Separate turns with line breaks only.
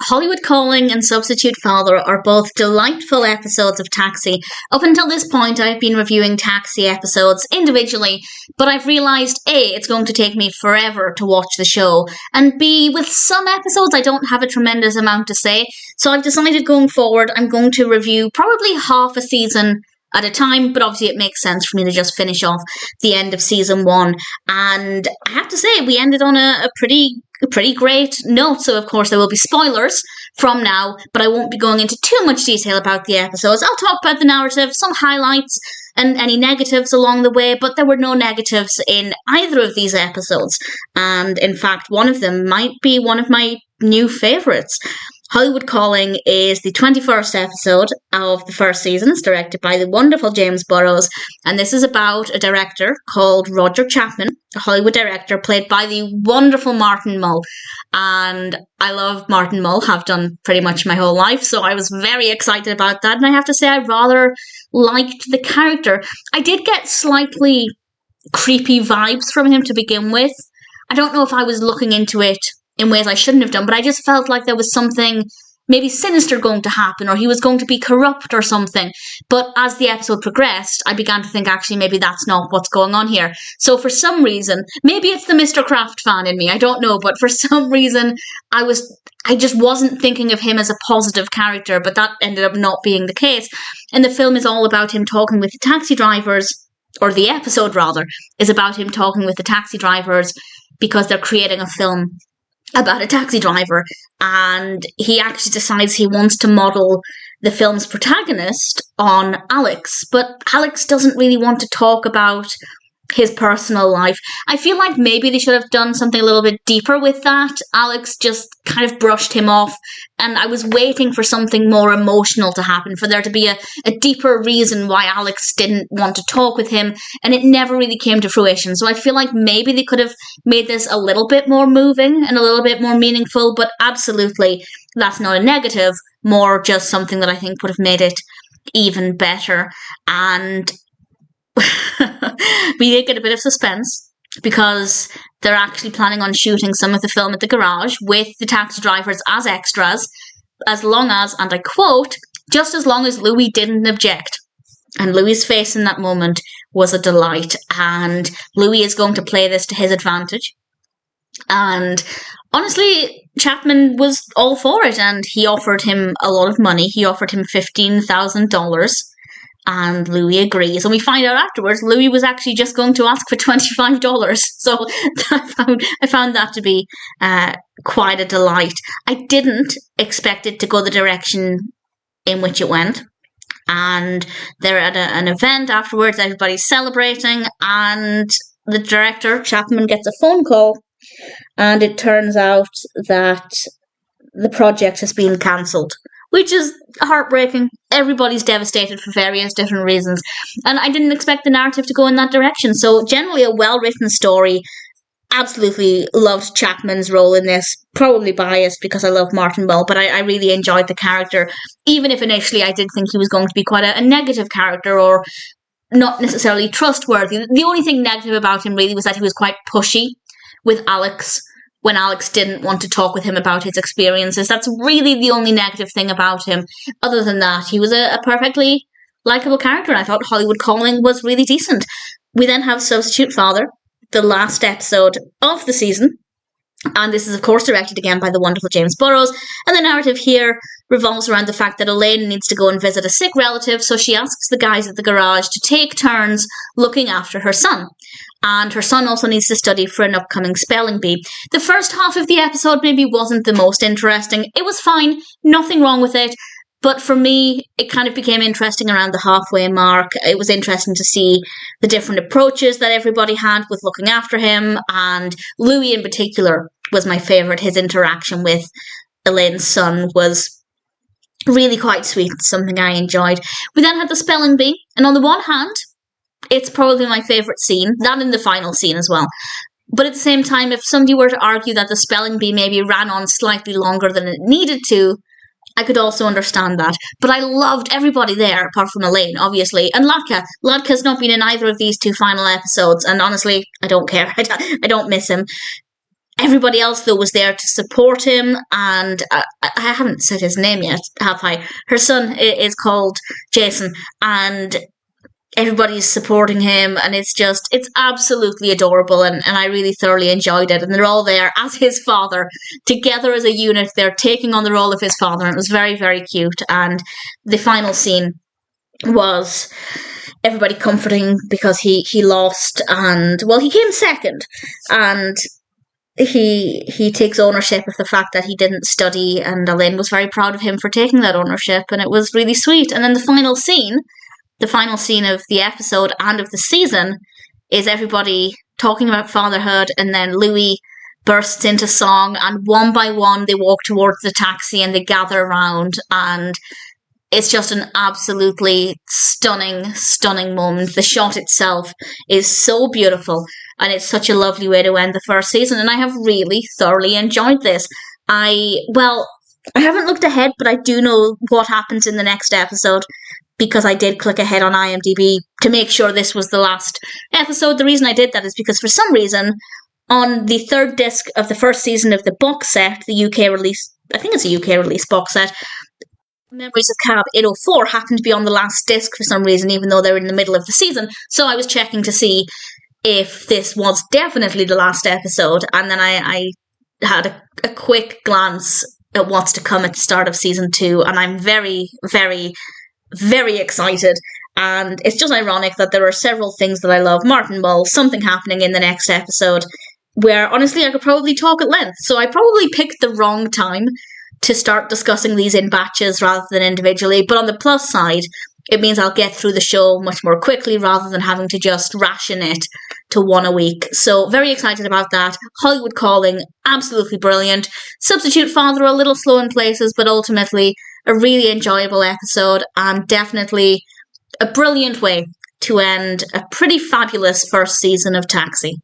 Hollywood Calling and Substitute Father are both delightful episodes of Taxi. Up until this point, I've been reviewing Taxi episodes individually, but I've realised A, it's going to take me forever to watch the show, and B, with some episodes I don't have a tremendous amount to say, so I've decided going forward I'm going to review probably half a season at a time, but obviously it makes sense for me to just finish off the end of season 1. And I have to say, we ended on a pretty great note, so of course there will be spoilers from now, but I won't be going into too much detail about the episodes. I'll talk about the narrative, some highlights, and any negatives along the way, but there were no negatives in either of these episodes. And in fact, one of them might be one of my new favourites. Hollywood Calling is the 21st episode of the first season. It's directed by the wonderful James Burrows, and this is about a director called Roger Chapman, a Hollywood director played by the wonderful Martin Mull. And I love Martin Mull, have done pretty much my whole life, so I was very excited about that, and I have to say I rather liked the character. I did get slightly creepy vibes from him to begin with. I don't know if I was looking into it in ways I shouldn't have done, but I just felt like there was something maybe sinister going to happen, or he was going to be corrupt or something. But as the episode progressed, I began to think actually maybe that's not what's going on here. So for some reason, maybe it's the Mr. Kraft fan in me, I don't know, but for some reason I just wasn't thinking of him as a positive character, but that ended up not being the case. And the film is all about him talking with the taxi drivers, or the episode rather, is about him talking with the taxi drivers because they're creating a film about a taxi driver, and he actually decides he wants to model the film's protagonist on Alex, but Alex doesn't really want to talk about his personal life. I feel like maybe they should have done something a little bit deeper with that. Alex just kind of brushed him off, and I was waiting for something more emotional to happen, for there to be a deeper reason why Alex didn't want to talk with him, and it never really came to fruition. So I feel like maybe they could have made this a little bit more moving and a little bit more meaningful, but absolutely that's not a negative, more just something that I think would have made it even better. And we did get a bit of suspense because they're actually planning on shooting some of the film at the garage with the taxi drivers as extras, as long as, and I quote, just as long as Louie didn't object. And Louie's face in that moment was a delight, and Louie is going to play this to his advantage. And honestly, Chapman was all for it, and he offered him a lot of money. He offered him $15,000. And Louie agrees. And we find out afterwards Louie was actually just going to ask for $25. So I found that to be quite a delight. I didn't expect it to go the direction in which it went. And they're at an event afterwards, everybody's celebrating, and the director, Chapman, gets a phone call, and it turns out that the project has been cancelled, which is heartbreaking. Everybody's devastated for various different reasons. And I didn't expect the narrative to go in that direction. So generally a well-written story. Absolutely loved Chapman's role in this. Probably biased because I love Martin Mull, but I really enjoyed the character. Even if initially I did think he was going to be quite a negative character, or not necessarily trustworthy. The only thing negative about him really was that he was quite pushy with Alex when Alex didn't want to talk with him about his experiences. That's really the only negative thing about him. Other than that, he was a perfectly likeable character, and I thought Hollywood Calling was really decent. We then have Substitute Father, the last episode of the season, and this is of course directed again by the wonderful James Burrows, and the narrative here revolves around the fact that Elaine needs to go and visit a sick relative, so she asks the guys at the garage to take turns looking after her son. And her son also needs to study for an upcoming spelling bee. The first half of the episode maybe wasn't the most interesting. It was fine, nothing wrong with it. But for me, it kind of became interesting around the halfway mark. It was interesting to see the different approaches that everybody had with looking after him. And Louie in particular was my favourite. His interaction with Elaine's son was really quite sweet, something I enjoyed. We then had the spelling bee. And on the one hand, it's probably my favourite scene, that in the final scene as well. But at the same time, if somebody were to argue that the spelling bee maybe ran on slightly longer than it needed to, I could also understand that. But I loved everybody there, apart from Elaine, obviously. And Latka. Latka's not been in either of these two final episodes, and honestly, I don't care. I don't miss him. everybody else, though, was there to support him, and I haven't said his name yet, have I? Her son is called Jason, and everybody's supporting him, and it's absolutely adorable, and I really thoroughly enjoyed it. And they're all there as his father, together as a unit. They're taking on the role of his father, and it was very, very cute. And the final scene was everybody comforting because he lost, and well, he came second, and he takes ownership of the fact that he didn't study, and Elaine was very proud of him for taking that ownership, and it was really sweet. And then the final scene of the episode and of the season is everybody talking about fatherhood, and then Louie bursts into song, and one by one they walk towards the taxi and they gather around, and it's just an absolutely stunning moment. The shot itself is so beautiful, and it's such a lovely way to end the first season, and I have really thoroughly enjoyed this. I haven't looked ahead, but I do know what happens in the next episode, because I did click ahead on IMDb to make sure this was the last episode. The reason I did that is because for some reason, on the third disc of the first season of the box set, the UK release, I think it's a UK release box set, Memories of Cab 804 happened to be on the last disc for some reason, even though they were in the middle of the season. So I was checking to see if this was definitely the last episode, and then I had a quick glance at what's to come at the start of season 2, and I'm very, very, very excited. And it's just ironic that there are several things that I love. Martin Mull, something happening in the next episode, where honestly I could probably talk at length. So I probably picked the wrong time to start discussing these in batches rather than individually. But on the plus side, it means I'll get through the show much more quickly rather than having to just ration it to one a week. So very excited about that. Hollywood Calling, absolutely brilliant. Substitute Father, a little slow in places, but ultimately a really enjoyable episode, and definitely a brilliant way to end a pretty fabulous first season of Taxi.